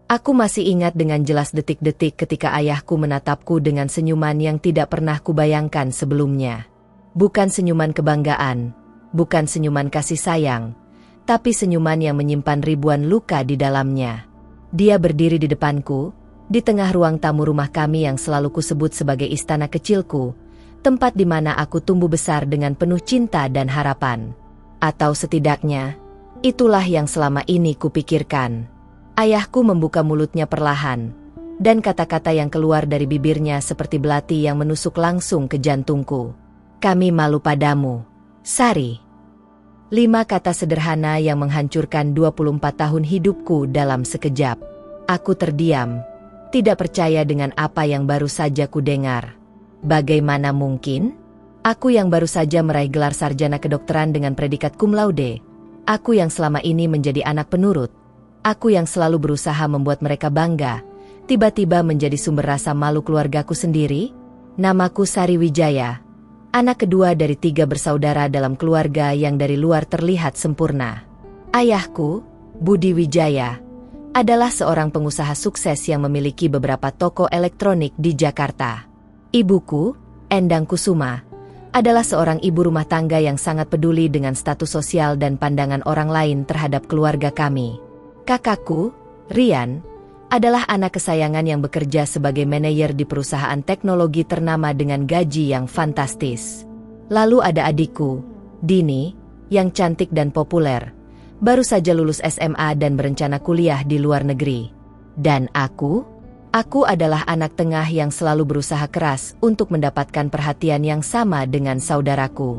Aku masih ingat dengan jelas detik-detik ketika ayahku menatapku dengan senyuman yang tidak pernah kubayangkan sebelumnya. Bukan senyuman kebanggaan, bukan senyuman kasih sayang, tapi senyuman yang menyimpan ribuan luka di dalamnya. Dia berdiri di depanku, di tengah ruang tamu rumah kami yang selalu kusebut sebagai istana kecilku, tempat di mana aku tumbuh besar dengan penuh cinta dan harapan. Atau setidaknya, itulah yang selama ini kupikirkan. Ayahku membuka mulutnya perlahan, dan kata-kata yang keluar dari bibirnya seperti belati yang menusuk langsung ke jantungku. Kami malu padamu, Sari. 5 kata sederhana yang menghancurkan 24 tahun hidupku dalam sekejap. Aku terdiam, tidak percaya dengan apa yang baru saja kudengar. Bagaimana mungkin? Aku yang baru saja meraih gelar sarjana kedokteran dengan predikat cum laude. Aku yang selama ini menjadi anak penurut. Aku yang selalu berusaha membuat mereka bangga, tiba-tiba menjadi sumber rasa malu keluargaku sendiri? Namaku Sari Wijaya, anak kedua dari 3 bersaudara dalam keluarga yang dari luar terlihat sempurna. Ayahku, Budi Wijaya, adalah seorang pengusaha sukses yang memiliki beberapa toko elektronik di Jakarta. Ibuku, Endang Kusuma, adalah seorang ibu rumah tangga yang sangat peduli dengan status sosial dan pandangan orang lain terhadap keluarga kami. Kakakku, Rian, adalah anak kesayangan yang bekerja sebagai manajer di perusahaan teknologi ternama dengan gaji yang fantastis. Lalu ada adikku, Dini, yang cantik dan populer, baru saja lulus SMA dan berencana kuliah di luar negeri. Dan aku adalah anak tengah yang selalu berusaha keras untuk mendapatkan perhatian yang sama dengan saudaraku.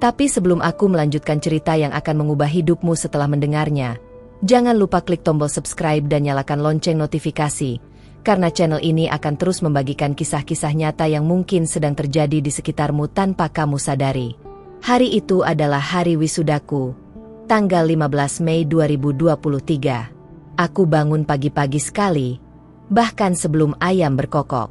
Tapi sebelum aku melanjutkan cerita yang akan mengubah hidupmu setelah mendengarnya, jangan lupa klik tombol subscribe dan nyalakan lonceng notifikasi, karena channel ini akan terus membagikan kisah-kisah nyata yang mungkin sedang terjadi di sekitarmu tanpa kamu sadari. Hari itu adalah hari wisudaku, tanggal 15 Mei 2023. Aku bangun pagi-pagi sekali, bahkan sebelum ayam berkokok.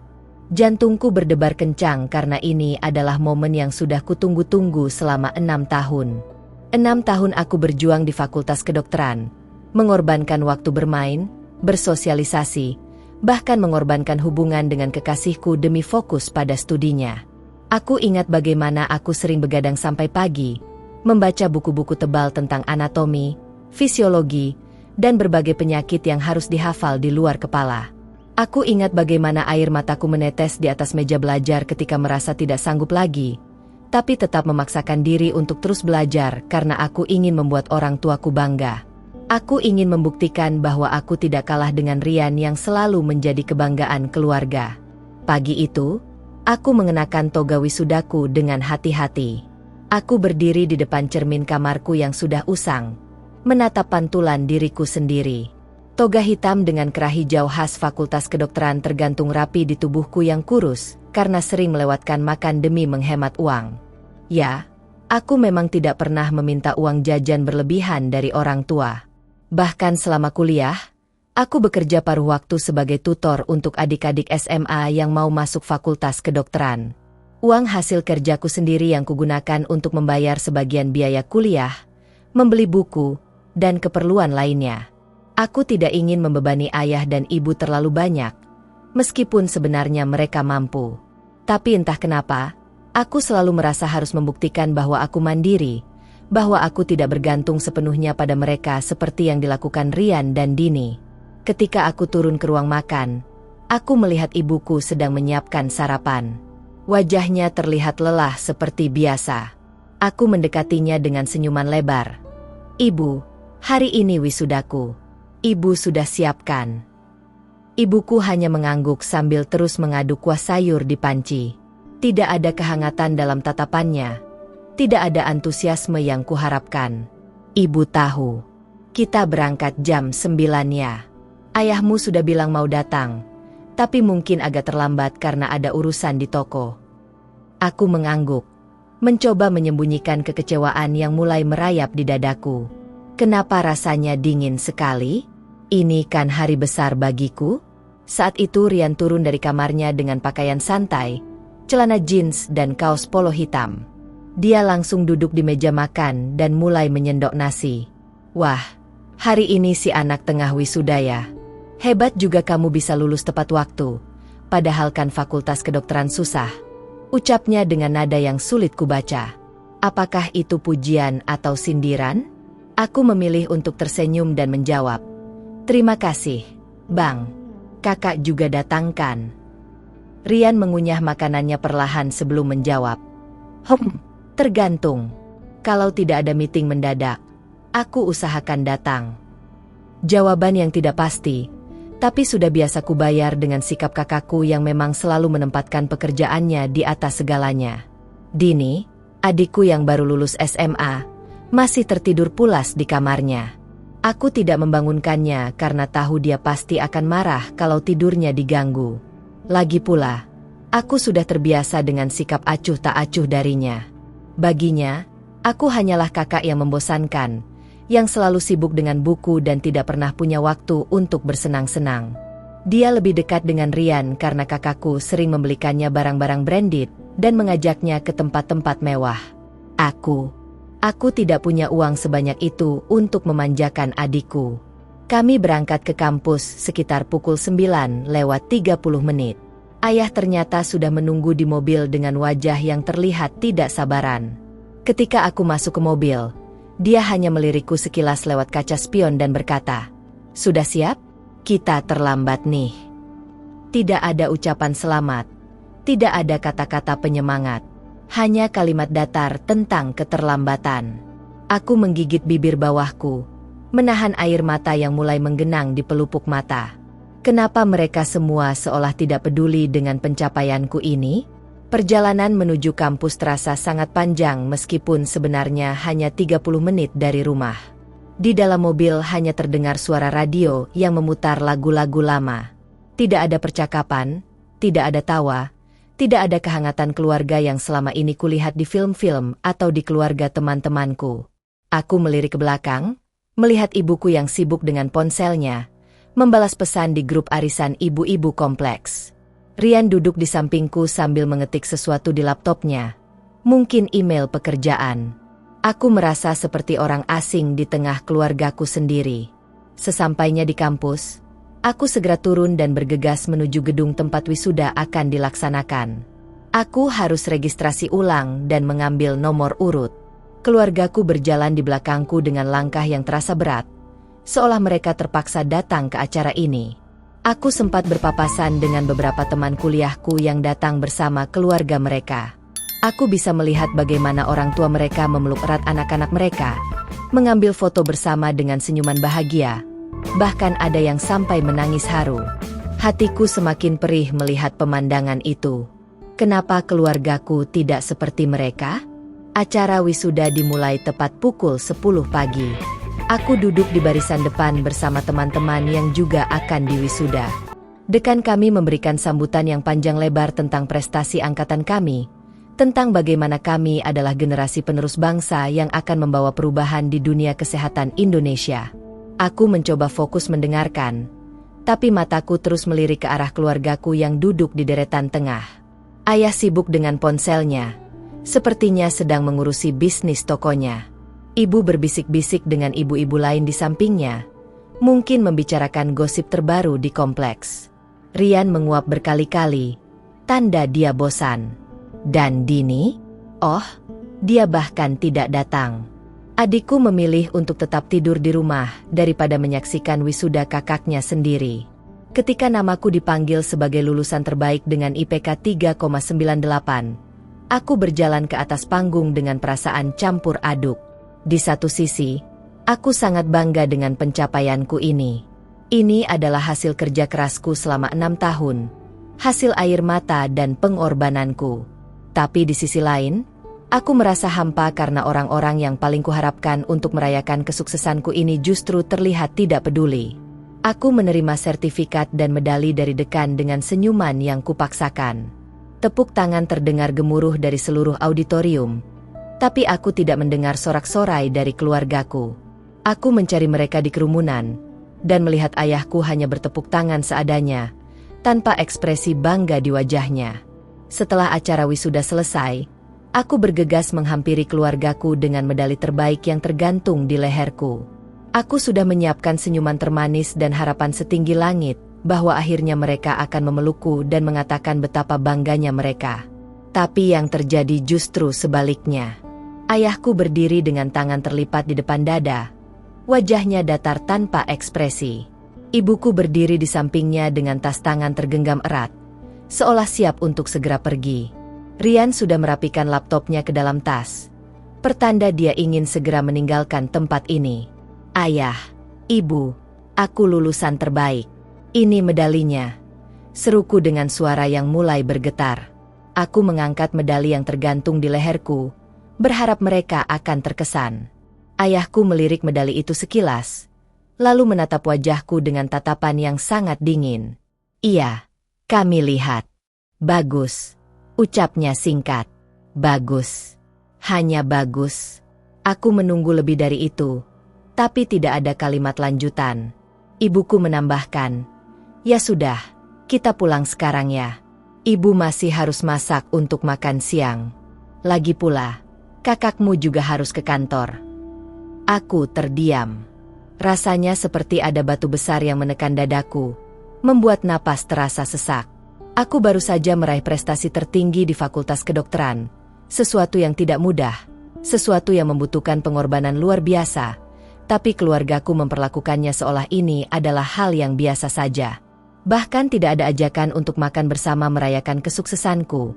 Jantungku berdebar kencang karena ini adalah momen yang sudah kutunggu-tunggu selama 6 tahun. 6 tahun aku berjuang di Fakultas Kedokteran, mengorbankan waktu bermain, bersosialisasi, bahkan mengorbankan hubungan dengan kekasihku demi fokus pada studinya. Aku ingat bagaimana aku sering begadang sampai pagi, membaca buku-buku tebal tentang anatomi, fisiologi, dan berbagai penyakit yang harus dihafal di luar kepala. Aku ingat bagaimana air mataku menetes di atas meja belajar ketika merasa tidak sanggup lagi, tapi tetap memaksakan diri untuk terus belajar karena aku ingin membuat orang tuaku bangga. Aku ingin membuktikan bahwa aku tidak kalah dengan Rian yang selalu menjadi kebanggaan keluarga. Pagi itu, aku mengenakan toga wisudaku dengan hati-hati. Aku berdiri di depan cermin kamarku yang sudah usang, menatap pantulan diriku sendiri. Toga hitam dengan kerah hijau khas Fakultas Kedokteran tergantung rapi di tubuhku yang kurus, karena sering melewatkan makan demi menghemat uang. Ya, aku memang tidak pernah meminta uang jajan berlebihan dari orang tua. Bahkan selama kuliah, aku bekerja paruh waktu sebagai tutor untuk adik-adik SMA yang mau masuk Fakultas Kedokteran. Uang hasil kerjaku sendiri yang kugunakan untuk membayar sebagian biaya kuliah, membeli buku, dan keperluan lainnya. Aku tidak ingin membebani ayah dan ibu terlalu banyak, meskipun sebenarnya mereka mampu. Tapi entah kenapa, aku selalu merasa harus membuktikan bahwa aku mandiri, bahwa aku tidak bergantung sepenuhnya pada mereka seperti yang dilakukan Rian dan Dini. Ketika aku turun ke ruang makan, aku melihat ibuku sedang menyiapkan sarapan. Wajahnya terlihat lelah seperti biasa. Aku mendekatinya dengan senyuman lebar. "Ibu, hari ini wisudaku. Ibu sudah siapkan." Ibuku hanya mengangguk sambil terus mengaduk kuah sayur di panci. Tidak ada kehangatan dalam tatapannya. Tidak ada antusiasme yang kuharapkan. "Ibu tahu, kita berangkat jam 9 ya. Ayahmu sudah bilang mau datang, tapi mungkin agak terlambat karena ada urusan di toko." Aku mengangguk, mencoba menyembunyikan kekecewaan yang mulai merayap di dadaku. Kenapa rasanya dingin sekali? Ini kan hari besar bagiku. Saat itu Rian turun dari kamarnya dengan pakaian santai, celana jeans dan kaos polo hitam. Dia langsung duduk di meja makan dan mulai menyendok nasi. "Wah, hari ini si anak tengah wisuda ya. Hebat juga kamu bisa lulus tepat waktu, padahal kan fakultas kedokteran susah. Ucapnya dengan nada yang sulit kubaca. Apakah itu pujian atau sindiran? Aku memilih untuk tersenyum dan menjawab. Terima kasih, Bang. Kakak juga datangkan. Rian mengunyah makanannya perlahan sebelum menjawab. Tergantung. Kalau tidak ada meeting mendadak, aku usahakan datang. Jawaban yang tidak pasti, tapi sudah biasa kubayar dengan sikap kakakku yang memang selalu menempatkan pekerjaannya di atas segalanya. Dini, adikku yang baru lulus SMA, masih tertidur pulas di kamarnya. Aku tidak membangunkannya karena tahu dia pasti akan marah kalau tidurnya diganggu. Lagi pula, aku sudah terbiasa dengan sikap acuh tak acuh darinya. Baginya, aku hanyalah kakak yang membosankan, yang selalu sibuk dengan buku dan tidak pernah punya waktu untuk bersenang-senang. Dia lebih dekat dengan Rian karena kakakku sering membelikannya barang-barang branded dan mengajaknya ke tempat-tempat mewah. Aku tidak punya uang sebanyak itu untuk memanjakan adikku. Kami berangkat ke kampus sekitar pukul 9:30. Ayah ternyata sudah menunggu di mobil dengan wajah yang terlihat tidak sabaran. Ketika aku masuk ke mobil, dia hanya melirikku sekilas lewat kaca spion dan berkata, "Sudah siap? Kita terlambat nih." Tidak ada ucapan selamat, tidak ada kata-kata penyemangat, hanya kalimat datar tentang keterlambatan. Aku menggigit bibir bawahku, menahan air mata yang mulai menggenang di pelupuk mata. Kenapa mereka semua seolah tidak peduli dengan pencapaianku ini? Perjalanan menuju kampus terasa sangat panjang meskipun sebenarnya hanya 30 menit dari rumah. Di dalam mobil hanya terdengar suara radio yang memutar lagu-lagu lama. Tidak ada percakapan, tidak ada tawa, tidak ada kehangatan keluarga yang selama ini kulihat di film-film atau di keluarga teman-temanku. Aku melirik ke belakang, melihat ibuku yang sibuk dengan ponselnya, membalas pesan di grup arisan ibu-ibu kompleks. Rian duduk di sampingku sambil mengetik sesuatu di laptopnya. Mungkin email pekerjaan. Aku merasa seperti orang asing di tengah keluargaku sendiri. Sesampainya di kampus, aku segera turun dan bergegas menuju gedung tempat wisuda akan dilaksanakan. Aku harus registrasi ulang dan mengambil nomor urut. Keluargaku berjalan di belakangku dengan langkah yang terasa berat, seolah mereka terpaksa datang ke acara ini. Aku sempat berpapasan dengan beberapa teman kuliahku yang datang bersama keluarga mereka. Aku bisa melihat bagaimana orang tua mereka memeluk erat anak-anak mereka, mengambil foto bersama dengan senyuman bahagia. Bahkan ada yang sampai menangis haru. Hatiku semakin perih melihat pemandangan itu. Kenapa keluargaku tidak seperti mereka? Acara wisuda dimulai tepat pukul 10 pagi. Aku duduk di barisan depan bersama teman-teman yang juga akan diwisuda. Dekan kami memberikan sambutan yang panjang lebar tentang prestasi angkatan kami, tentang bagaimana kami adalah generasi penerus bangsa yang akan membawa perubahan di dunia kesehatan Indonesia. Aku mencoba fokus mendengarkan, tapi mataku terus melirik ke arah keluargaku yang duduk di deretan tengah. Ayah sibuk dengan ponselnya, sepertinya sedang mengurusi bisnis tokonya. Ibu berbisik-bisik dengan ibu-ibu lain di sampingnya, mungkin membicarakan gosip terbaru di kompleks. Rian menguap berkali-kali, tanda dia bosan. Dan Dini? Oh, dia bahkan tidak datang. Adikku memilih untuk tetap tidur di rumah daripada menyaksikan wisuda kakaknya sendiri. Ketika namaku dipanggil sebagai lulusan terbaik dengan IPK 3,98, aku berjalan ke atas panggung dengan perasaan campur aduk. Di satu sisi, aku sangat bangga dengan pencapaianku ini. Ini adalah hasil kerja kerasku selama 6 tahun, hasil air mata dan pengorbananku. Tapi di sisi lain, aku merasa hampa karena orang-orang yang paling kuharapkan untuk merayakan kesuksesanku ini justru terlihat tidak peduli. Aku menerima sertifikat dan medali dari dekan dengan senyuman yang kupaksakan. Tepuk tangan terdengar gemuruh dari seluruh auditorium, tapi aku tidak mendengar sorak-sorai dari keluargaku. Aku mencari mereka di kerumunan, dan melihat ayahku hanya bertepuk tangan seadanya, tanpa ekspresi bangga di wajahnya. Setelah acara wisuda selesai, aku bergegas menghampiri keluargaku dengan medali terbaik yang tergantung di leherku. Aku sudah menyiapkan senyuman termanis dan harapan setinggi langit, bahwa akhirnya mereka akan memelukku dan mengatakan betapa bangganya mereka. Tapi yang terjadi justru sebaliknya. Ayahku berdiri dengan tangan terlipat di depan dada. Wajahnya datar tanpa ekspresi. Ibuku berdiri di sampingnya dengan tas tangan tergenggam erat, seolah siap untuk segera pergi. Rian sudah merapikan laptopnya ke dalam tas, pertanda dia ingin segera meninggalkan tempat ini. Ayah, ibu, aku lulusan terbaik. Ini medalinya. Seruku dengan suara yang mulai bergetar. Aku mengangkat medali yang tergantung di leherku, berharap mereka akan terkesan. Ayahku melirik medali itu sekilas, lalu menatap wajahku dengan tatapan yang sangat dingin. Iya, kami lihat. Bagus. Ucapnya singkat. Bagus. Hanya bagus. Aku menunggu lebih dari itu, tapi tidak ada kalimat lanjutan. Ibuku menambahkan, ya sudah, kita pulang sekarang ya. Ibu masih harus masak untuk makan siang. Lagi pula, kakakmu juga harus ke kantor. Aku terdiam. Rasanya seperti ada batu besar yang menekan dadaku, membuat napas terasa sesak. Aku baru saja meraih prestasi tertinggi di Fakultas Kedokteran, sesuatu yang tidak mudah, sesuatu yang membutuhkan pengorbanan luar biasa, tapi keluargaku memperlakukannya seolah ini adalah hal yang biasa saja. Bahkan tidak ada ajakan untuk makan bersama merayakan kesuksesanku.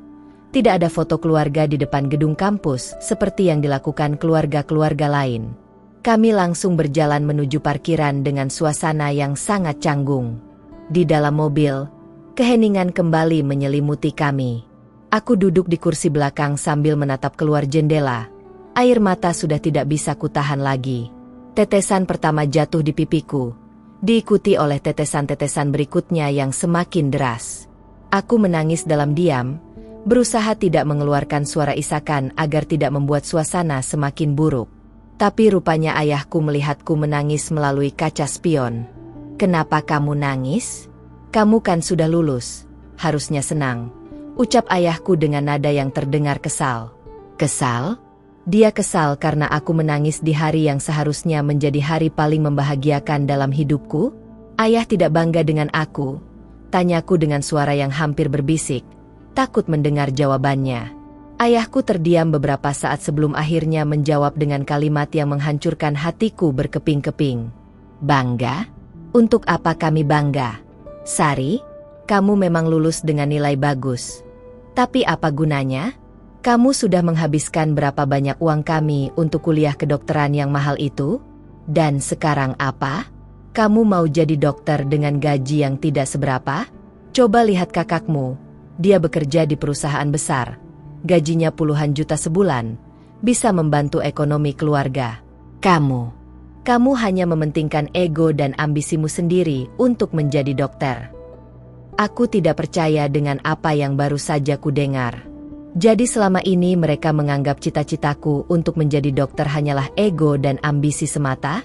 Tidak ada foto keluarga di depan gedung kampus seperti yang dilakukan keluarga-keluarga lain. Kami langsung berjalan menuju parkiran dengan suasana yang sangat canggung. Di dalam mobil, keheningan kembali menyelimuti kami. Aku duduk di kursi belakang sambil menatap keluar jendela. Air mata sudah tidak bisa kutahan lagi. Tetesan pertama jatuh di pipiku, diikuti oleh tetesan-tetesan berikutnya yang semakin deras. Aku menangis dalam diam, berusaha tidak mengeluarkan suara isakan agar tidak membuat suasana semakin buruk. Tapi rupanya ayahku melihatku menangis melalui kaca spion. Kenapa kamu nangis? Kamu kan sudah lulus, harusnya senang, ucap ayahku dengan nada yang terdengar kesal. Kesal? Dia kesal karena aku menangis di hari yang seharusnya menjadi hari paling membahagiakan dalam hidupku? Ayah tidak bangga dengan aku? Tanyaku dengan suara yang hampir berbisik, takut mendengar jawabannya. Ayahku terdiam beberapa saat sebelum akhirnya menjawab dengan kalimat yang menghancurkan hatiku berkeping-keping. Bangga? Untuk apa kami bangga? Sari, kamu memang lulus dengan nilai bagus. Tapi apa gunanya? Kamu sudah menghabiskan berapa banyak uang kami untuk kuliah kedokteran yang mahal itu? Dan sekarang apa? Kamu mau jadi dokter dengan gaji yang tidak seberapa? Coba lihat kakakmu, dia bekerja di perusahaan besar. Gajinya puluhan juta sebulan, bisa membantu ekonomi keluarga. Kamu hanya mementingkan ego dan ambisimu sendiri untuk menjadi dokter. Aku tidak percaya dengan apa yang baru saja kudengar. Jadi selama ini mereka menganggap cita-citaku untuk menjadi dokter hanyalah ego dan ambisi semata?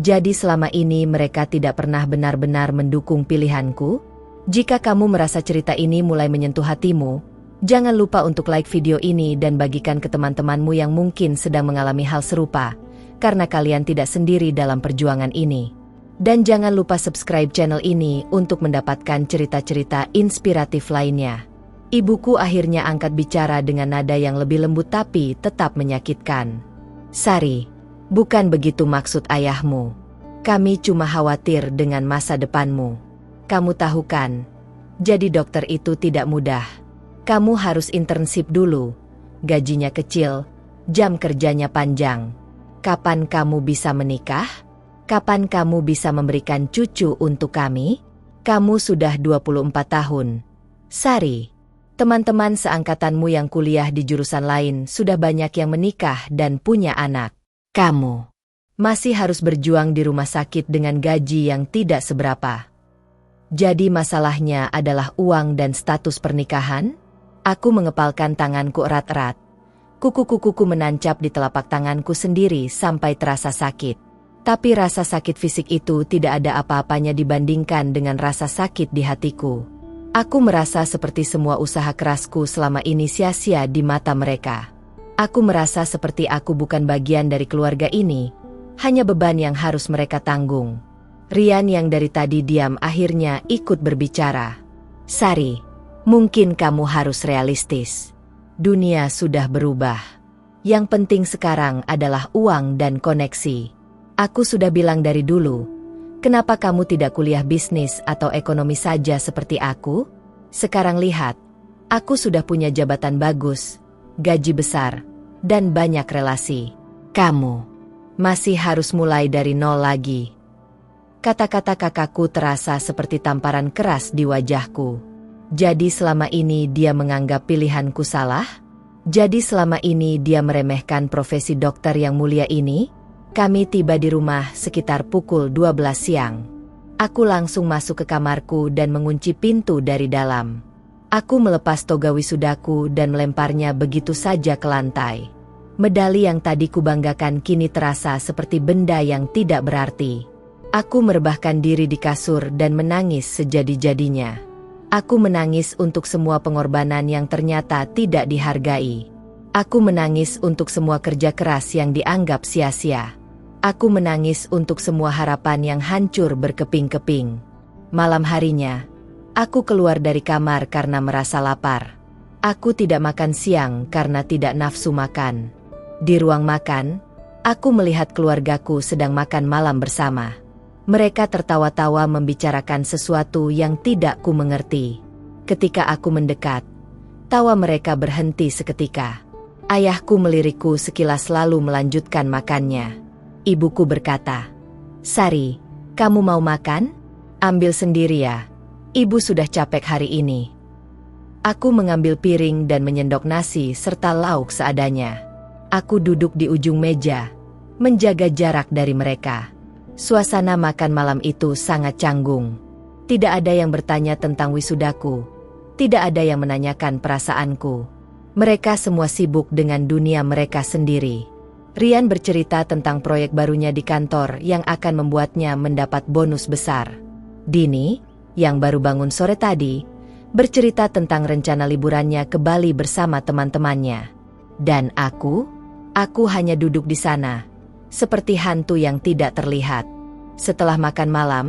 Jadi selama ini mereka tidak pernah benar-benar mendukung pilihanku? Jika kamu merasa cerita ini mulai menyentuh hatimu, jangan lupa untuk like video ini dan bagikan ke teman-temanmu yang mungkin sedang mengalami hal serupa, karena kalian tidak sendiri dalam perjuangan ini. Dan jangan lupa subscribe channel ini untuk mendapatkan cerita-cerita inspiratif lainnya. Ibuku akhirnya angkat bicara dengan nada yang lebih lembut tapi tetap menyakitkan. Sari, bukan begitu maksud ayahmu. Kami cuma khawatir dengan masa depanmu. Kamu tahu kan, jadi dokter itu tidak mudah. Kamu harus internship dulu. Gajinya kecil, jam kerjanya panjang. Kapan kamu bisa menikah? Kapan kamu bisa memberikan cucu untuk kami? Kamu sudah 24 tahun. Sari. Teman-teman seangkatanmu yang kuliah di jurusan lain sudah banyak yang menikah dan punya anak. Kamu masih harus berjuang di rumah sakit dengan gaji yang tidak seberapa. Jadi masalahnya adalah uang dan status pernikahan? Aku mengepalkan tanganku erat-erat. Kuku-kukuku menancap di telapak tanganku sendiri sampai terasa sakit. Tapi rasa sakit fisik itu tidak ada apa-apanya dibandingkan dengan rasa sakit di hatiku. Aku merasa seperti semua usaha kerasku selama ini sia-sia di mata mereka. Aku merasa seperti aku bukan bagian dari keluarga ini, Hanya beban yang harus mereka tanggung. Rian yang dari tadi diam akhirnya ikut berbicara. Sari, mungkin kamu harus realistis. Dunia sudah berubah. Yang penting sekarang adalah uang dan koneksi. Aku sudah bilang dari dulu, kenapa kamu tidak kuliah bisnis atau ekonomi saja seperti aku? Sekarang lihat, aku sudah punya jabatan bagus, gaji besar, dan banyak relasi. Kamu masih harus mulai dari nol lagi. Kata-kata kakakku terasa seperti tamparan keras di wajahku. Jadi selama ini dia menganggap pilihanku salah? Jadi selama ini dia meremehkan profesi dokter yang mulia ini? Kami tiba di rumah sekitar pukul 12 siang. Aku langsung masuk ke kamarku dan mengunci pintu dari dalam. Aku melepas toga wisudaku dan melemparnya begitu saja ke lantai. Medali yang tadi kubanggakan kini terasa seperti benda yang tidak berarti. Aku merebahkan diri di kasur dan menangis sejadi-jadinya. Aku menangis untuk semua pengorbanan yang ternyata tidak dihargai. Aku menangis untuk semua kerja keras yang dianggap sia-sia. Aku menangis untuk semua harapan yang hancur berkeping-keping. Malam harinya, aku keluar dari kamar karena merasa lapar. Aku tidak makan siang karena tidak nafsu makan. Di ruang makan, aku melihat keluargaku sedang makan malam bersama. Mereka tertawa-tawa membicarakan sesuatu yang tidak ku mengerti. Ketika aku mendekat, tawa mereka berhenti seketika. Ayahku melirikku sekilas lalu melanjutkan makannya. Ibuku berkata, "Sari, kamu mau makan? Ambil sendiri ya. Ibu sudah capek hari ini." Aku mengambil piring dan menyendok nasi serta lauk seadanya. Aku duduk di ujung meja, menjaga jarak dari mereka. Suasana makan malam itu sangat canggung. Tidak ada yang bertanya tentang wisudaku. Tidak ada yang menanyakan perasaanku. Mereka semua sibuk dengan dunia mereka sendiri. Rian bercerita tentang proyek barunya di kantor yang akan membuatnya mendapat bonus besar. Dini, yang baru bangun sore tadi, bercerita tentang rencana liburannya ke Bali bersama teman-temannya. Dan aku hanya duduk di sana, seperti hantu yang tidak terlihat. Setelah makan malam,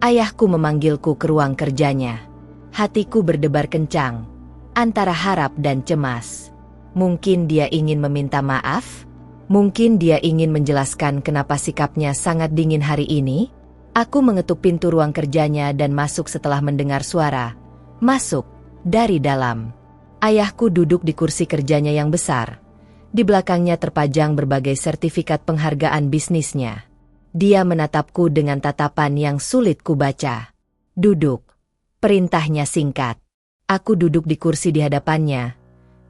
ayahku memanggilku ke ruang kerjanya. Hatiku berdebar kencang, antara harap dan cemas. Mungkin dia ingin meminta maaf? Mungkin dia ingin menjelaskan kenapa sikapnya sangat dingin hari ini? Aku mengetuk pintu ruang kerjanya dan masuk setelah mendengar suara "Masuk" dari dalam. Ayahku duduk di kursi kerjanya yang besar. Di belakangnya terpajang berbagai sertifikat penghargaan bisnisnya. Dia menatapku dengan tatapan yang sulit kubaca. "Duduk." Perintahnya singkat. Aku duduk di kursi di hadapannya.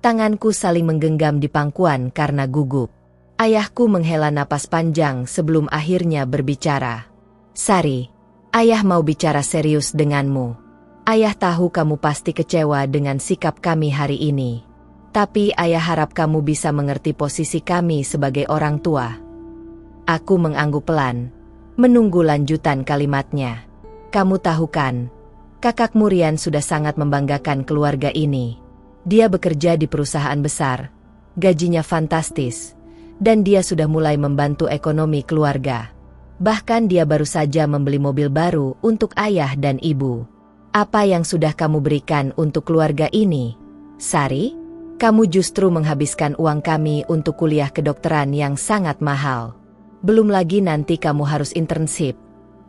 Tanganku saling menggenggam di pangkuan karena gugup. Ayahku menghela napas panjang sebelum akhirnya berbicara. "Sari, ayah mau bicara serius denganmu. Ayah tahu kamu pasti kecewa dengan sikap kami hari ini. Tapi ayah harap kamu bisa mengerti posisi kami sebagai orang tua." Aku mengangguk pelan, menunggu lanjutan kalimatnya. "Kamu tahu kan, kakakmu Rian sudah sangat membanggakan keluarga ini. Dia bekerja di perusahaan besar, gajinya fantastis, dan dia sudah mulai membantu ekonomi keluarga. Bahkan dia baru saja membeli mobil baru untuk ayah dan ibu. Apa yang sudah kamu berikan untuk keluarga ini, Sari? Kamu justru menghabiskan uang kami untuk kuliah kedokteran yang sangat mahal. Belum lagi nanti kamu harus internship,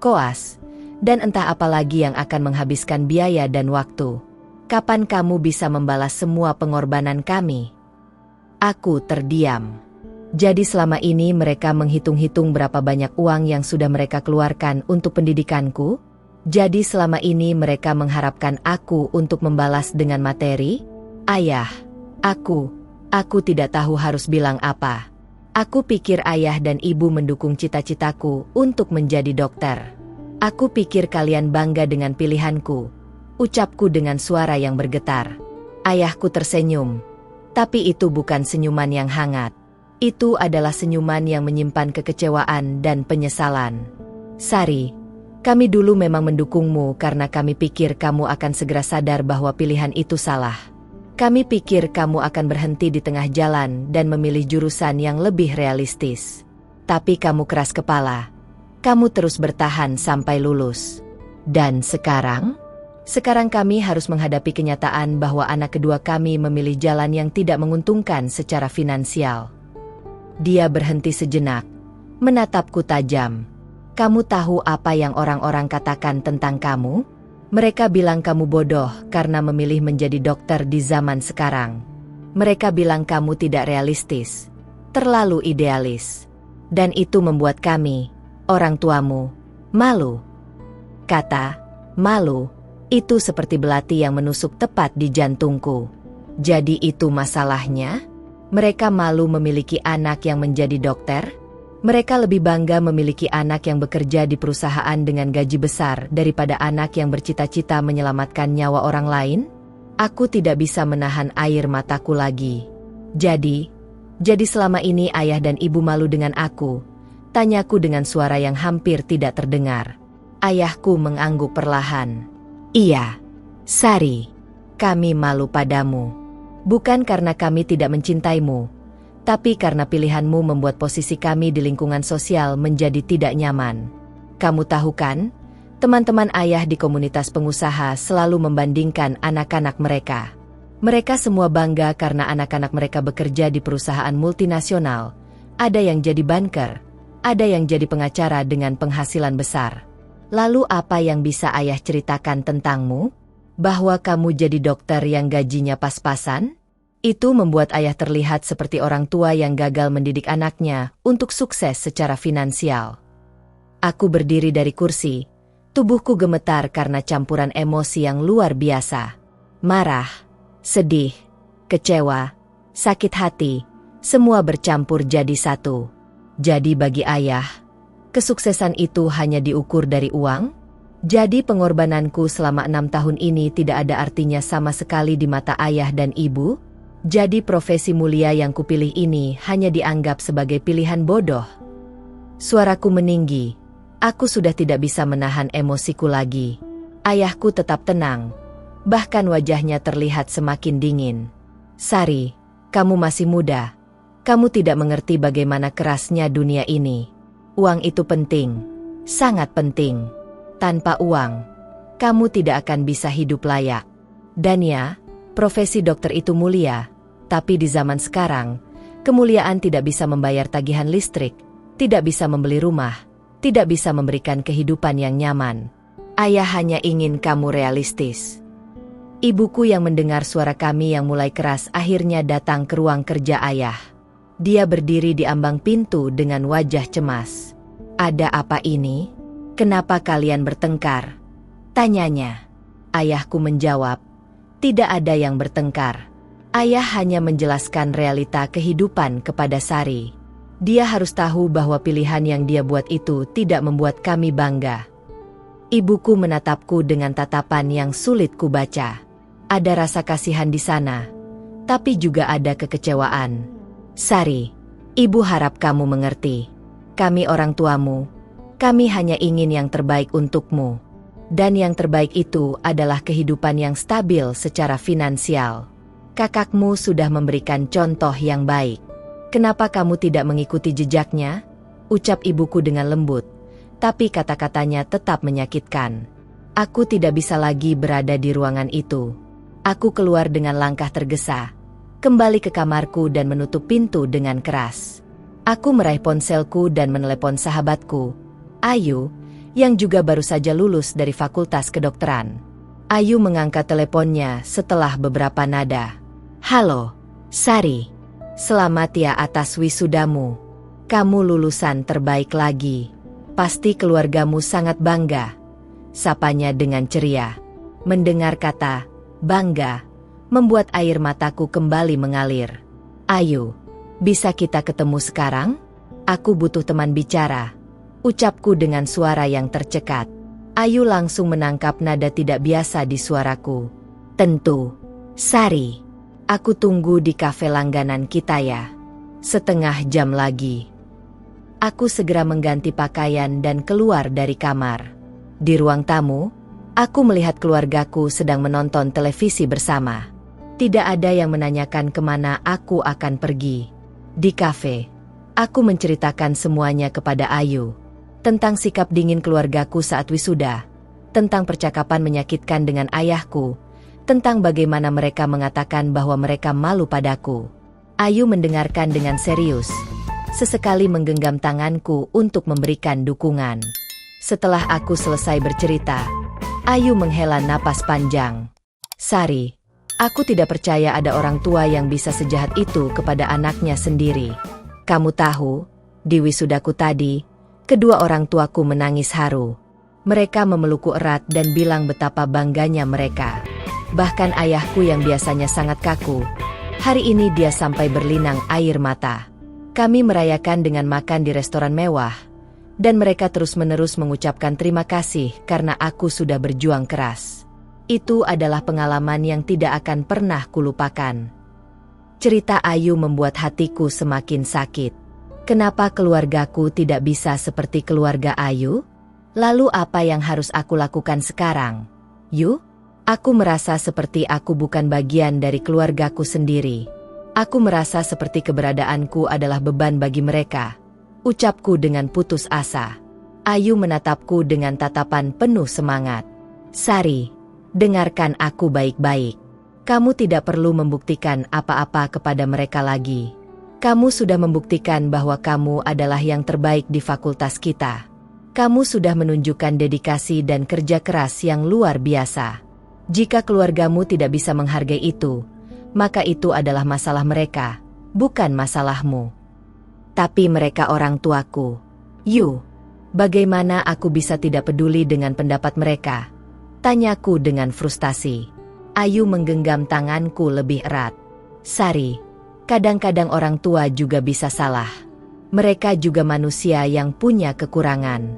koas, dan entah apa lagi yang akan menghabiskan biaya dan waktu. Kapan kamu bisa membalas semua pengorbanan kami?" Aku terdiam. Jadi selama ini mereka menghitung-hitung berapa banyak uang yang sudah mereka keluarkan untuk pendidikanku? Jadi selama ini mereka mengharapkan aku untuk membalas dengan materi? Ayah, aku tidak tahu harus bilang apa. Aku pikir ayah dan ibu mendukung cita-citaku untuk menjadi dokter. Aku pikir kalian bangga dengan pilihanku, ucapku dengan suara yang bergetar. Ayahku tersenyum, tapi itu bukan senyuman yang hangat. Itu adalah senyuman yang menyimpan kekecewaan dan penyesalan. "Sari, kami dulu memang mendukungmu karena kami pikir kamu akan segera sadar bahwa pilihan itu salah. Kami pikir kamu akan berhenti di tengah jalan dan memilih jurusan yang lebih realistis. Tapi kamu keras kepala. Kamu terus bertahan sampai lulus. Dan sekarang? Sekarang kami harus menghadapi kenyataan bahwa anak kedua kami memilih jalan yang tidak menguntungkan secara finansial. Dia berhenti sejenak, menatapku tajam. Kamu tahu apa yang orang-orang katakan tentang kamu? Mereka bilang kamu bodoh karena memilih menjadi dokter di zaman sekarang. Mereka bilang kamu tidak realistis, terlalu idealis. Dan itu membuat kami, orang tuamu, malu. Kata, malu, itu seperti belati yang menusuk tepat di jantungku. Jadi itu masalahnya? Mereka malu memiliki anak yang menjadi dokter? Mereka lebih bangga memiliki anak yang bekerja di perusahaan dengan gaji besar daripada anak yang bercita-cita menyelamatkan nyawa orang lain? Aku tidak bisa menahan air mataku lagi. Jadi selama ini ayah dan ibu malu dengan aku? Tanyaku dengan suara yang hampir tidak terdengar. Ayahku mengangguk perlahan. Iya, Sari, kami malu padamu. Bukan karena kami tidak mencintaimu, tapi karena pilihanmu membuat posisi kami di lingkungan sosial menjadi tidak nyaman. Kamu tahu kan, teman-teman ayah di komunitas pengusaha selalu membandingkan anak-anak mereka. Mereka semua bangga karena anak-anak mereka bekerja di perusahaan multinasional. Ada yang jadi banker, ada yang jadi pengacara dengan penghasilan besar. Lalu apa yang bisa ayah ceritakan tentangmu? Bahwa kamu jadi dokter yang gajinya pas-pasan? Itu membuat ayah terlihat seperti orang tua yang gagal mendidik anaknya untuk sukses secara finansial. Aku berdiri dari kursi, tubuhku gemetar karena campuran emosi yang luar biasa. Marah, sedih, kecewa, sakit hati, semua bercampur jadi satu. Jadi bagi ayah, kesuksesan itu hanya diukur dari uang? Jadi pengorbananku selama 6 tahun ini tidak ada artinya sama sekali di mata ayah dan ibu? Jadi profesi mulia yang kupilih ini hanya dianggap sebagai pilihan bodoh? Suaraku meninggi. Aku sudah tidak bisa menahan emosiku lagi. Ayahku tetap tenang. Bahkan wajahnya terlihat semakin dingin. Sari, kamu masih muda. Kamu tidak mengerti bagaimana kerasnya dunia ini. Uang itu penting. Sangat penting. Tanpa uang, kamu tidak akan bisa hidup layak. Dan ya, profesi dokter itu mulia, tapi di zaman sekarang, kemuliaan tidak bisa membayar tagihan listrik, tidak bisa membeli rumah, tidak bisa memberikan kehidupan yang nyaman. Ayah hanya ingin kamu realistis. Ibuku yang mendengar suara kami yang mulai keras akhirnya datang ke ruang kerja ayah. Dia berdiri di ambang pintu dengan wajah cemas. Ada apa ini? Kenapa kalian bertengkar? Tanyanya. Ayahku menjawab, tidak ada yang bertengkar. Ayah hanya menjelaskan realita kehidupan kepada Sari. Dia harus tahu bahwa pilihan yang dia buat itu tidak membuat kami bangga. Ibuku menatapku dengan tatapan yang sulit kubaca. Ada rasa kasihan di sana, tapi juga ada kekecewaan. Sari, ibu harap kamu mengerti. Kami orang tuamu. Kami hanya ingin yang terbaik untukmu. Dan yang terbaik itu adalah kehidupan yang stabil secara finansial. Kakakmu sudah memberikan contoh yang baik. Kenapa kamu tidak mengikuti jejaknya? Ucap ibuku dengan lembut. Tapi kata-katanya tetap menyakitkan. Aku tidak bisa lagi berada di ruangan itu. Aku keluar dengan langkah tergesa. Kembali ke kamarku dan menutup pintu dengan keras. Aku meraih ponselku dan menelepon sahabatku, Ayu, yang juga baru saja lulus dari Fakultas Kedokteran. Ayu mengangkat teleponnya setelah beberapa nada. Halo, Sari. Selamat ya atas wisudamu. Kamu lulusan terbaik lagi. Pasti keluargamu sangat bangga. Sapanya dengan ceria. Mendengar kata bangga, membuat air mataku kembali mengalir. Ayu, bisa kita ketemu sekarang? Aku butuh teman bicara. Ucapku dengan suara yang tercekat. Ayu langsung menangkap nada tidak biasa di suaraku. Tentu, Sari. Aku tunggu di kafe langganan kita ya. Setengah jam lagi. Aku segera mengganti pakaian dan keluar dari kamar. Di ruang tamu, aku melihat keluargaku sedang menonton televisi bersama. Tidak ada yang menanyakan kemana aku akan pergi. Di kafe, Aku menceritakan semuanya kepada Ayu. Tentang sikap dingin keluargaku saat wisuda, tentang percakapan menyakitkan dengan ayahku, tentang bagaimana mereka mengatakan bahwa mereka malu padaku. Ayu mendengarkan dengan serius, sesekali menggenggam tanganku untuk memberikan dukungan. Setelah aku selesai bercerita, Ayu menghela napas panjang. Sari, aku tidak percaya ada orang tua yang bisa sejahat itu kepada anaknya sendiri. Kamu tahu, di wisudaku tadi, kedua orang tuaku menangis haru. Mereka memelukku erat dan bilang betapa bangganya mereka. Bahkan ayahku yang biasanya sangat kaku, hari ini dia sampai berlinang air mata. Kami merayakan dengan makan di restoran mewah, dan mereka terus-menerus mengucapkan terima kasih karena aku sudah berjuang keras. Itu adalah pengalaman yang tidak akan pernah kulupakan. Cerita Ayu membuat hatiku semakin sakit. Kenapa keluargaku tidak bisa seperti keluarga Ayu? Lalu apa yang harus aku lakukan sekarang? Yu? Aku merasa seperti aku bukan bagian dari keluargaku sendiri. Aku merasa seperti keberadaanku adalah beban bagi mereka. Ucapku dengan putus asa. Ayu menatapku dengan tatapan penuh semangat. Sari, dengarkan aku baik-baik. Kamu tidak perlu membuktikan apa-apa kepada mereka lagi. Kamu sudah membuktikan bahwa kamu adalah yang terbaik di fakultas kita. Kamu sudah menunjukkan dedikasi dan kerja keras yang luar biasa. Jika keluargamu tidak bisa menghargai itu, maka itu adalah masalah mereka, bukan masalahmu. Tapi mereka orang tuaku. Yu, bagaimana aku bisa tidak peduli dengan pendapat mereka? Tanyaku dengan frustasi. Ayu menggenggam tanganku lebih erat. Sari, kadang-kadang orang tua juga bisa salah. Mereka juga manusia yang punya kekurangan.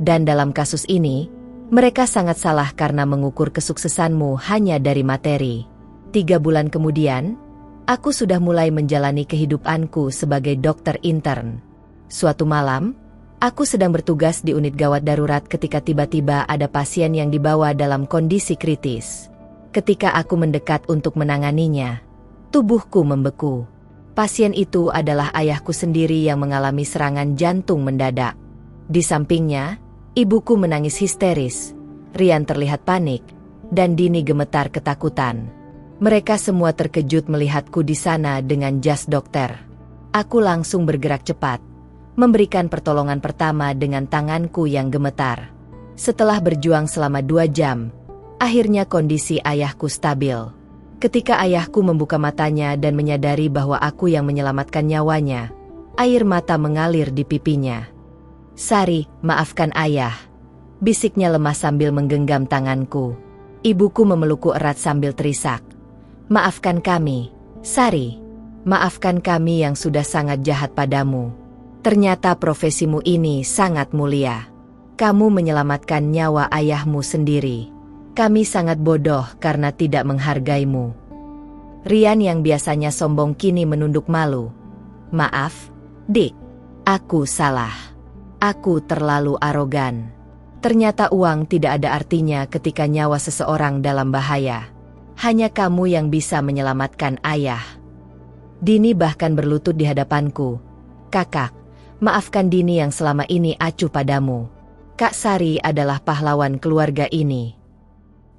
Dan dalam kasus ini, mereka sangat salah karena mengukur kesuksesanmu hanya dari materi. 3 bulan kemudian, aku sudah mulai menjalani kehidupanku sebagai dokter intern. Suatu malam, aku sedang bertugas di unit gawat darurat ketika tiba-tiba ada pasien yang dibawa dalam kondisi kritis. Ketika aku mendekat untuk menanganinya, tubuhku membeku. Pasien itu adalah ayahku sendiri yang mengalami serangan jantung mendadak. Di sampingnya, ibuku menangis histeris, Rian terlihat panik, dan Dini gemetar ketakutan. Mereka semua terkejut melihatku di sana dengan jas dokter. Aku langsung bergerak cepat, memberikan pertolongan pertama dengan tanganku yang gemetar. Setelah berjuang selama 2 jam, akhirnya kondisi ayahku stabil. Ketika ayahku membuka matanya dan menyadari bahwa aku yang menyelamatkan nyawanya, air mata mengalir di pipinya. Sari, maafkan ayah, bisiknya lemah sambil menggenggam tanganku. Ibuku memelukku erat sambil terisak. Maafkan kami, Sari. Maafkan kami yang sudah sangat jahat padamu. Ternyata profesimu ini sangat mulia. Kamu menyelamatkan nyawa ayahmu sendiri. Kami sangat bodoh karena tidak menghargaimu. Rian yang biasanya sombong kini menunduk malu. Maaf, Dik. Aku salah. Aku terlalu arogan. Ternyata uang tidak ada artinya ketika nyawa seseorang dalam bahaya. Hanya kamu yang bisa menyelamatkan ayah. Dini bahkan berlutut di hadapanku. Kakak, maafkan Dini yang selama ini acuh padamu. Kak Sari adalah pahlawan keluarga ini.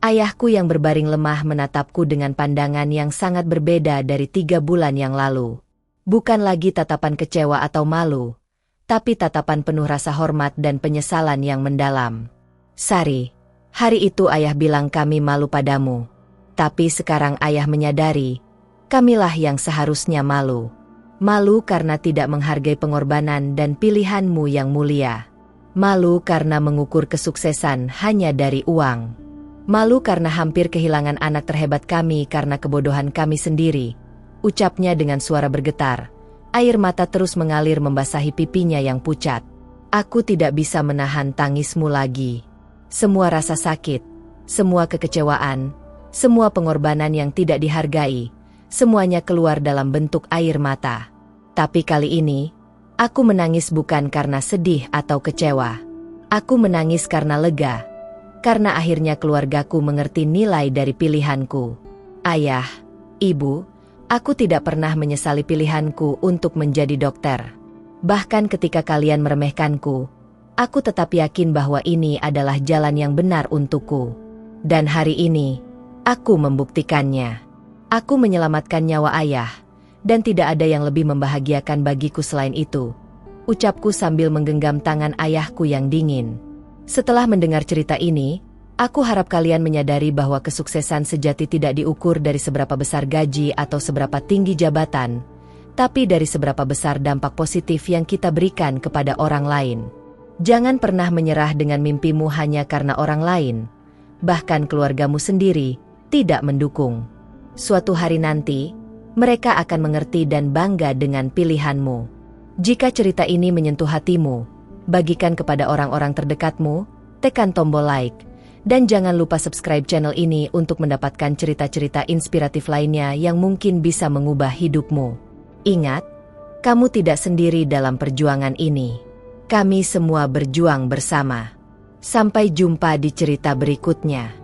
Ayahku yang berbaring lemah menatapku dengan pandangan yang sangat berbeda dari 3 bulan yang lalu. Bukan lagi tatapan kecewa atau malu, tapi tatapan penuh rasa hormat dan penyesalan yang mendalam. Sari, hari itu ayah bilang kami malu padamu. Tapi sekarang ayah menyadari, kamilah yang seharusnya malu. Malu karena tidak menghargai pengorbanan dan pilihanmu yang mulia. Malu karena mengukur kesuksesan hanya dari uang. Malu karena hampir kehilangan anak terhebat kami karena kebodohan kami sendiri. Ucapnya dengan suara bergetar. Air mata terus mengalir membasahi pipinya yang pucat. Aku tidak bisa menahan tangismu lagi. Semua rasa sakit, semua kekecewaan, semua pengorbanan yang tidak dihargai, semuanya keluar dalam bentuk air mata. Tapi kali ini, aku menangis bukan karena sedih atau kecewa. Aku menangis karena lega. Karena akhirnya keluargaku mengerti nilai dari pilihanku. Ayah, ibu, aku tidak pernah menyesali pilihanku untuk menjadi dokter. Bahkan ketika kalian meremehkanku, aku tetap yakin bahwa ini adalah jalan yang benar untukku. Dan hari ini, aku membuktikannya. Aku menyelamatkan nyawa ayah, dan tidak ada yang lebih membahagiakan bagiku selain itu, ucapku sambil menggenggam tangan ayahku yang dingin. Setelah mendengar cerita ini, aku harap kalian menyadari bahwa kesuksesan sejati tidak diukur dari seberapa besar gaji atau seberapa tinggi jabatan, tapi dari seberapa besar dampak positif yang kita berikan kepada orang lain. Jangan pernah menyerah dengan mimpimu hanya karena orang lain, bahkan keluargamu sendiri, tidak mendukung. Suatu hari nanti, mereka akan mengerti dan bangga dengan pilihanmu. Jika cerita ini menyentuh hatimu, bagikan kepada orang-orang terdekatmu, tekan tombol like, dan jangan lupa subscribe channel ini untuk mendapatkan cerita-cerita inspiratif lainnya yang mungkin bisa mengubah hidupmu. Ingat, kamu tidak sendiri dalam perjuangan ini. Kami semua berjuang bersama. Sampai jumpa di cerita berikutnya.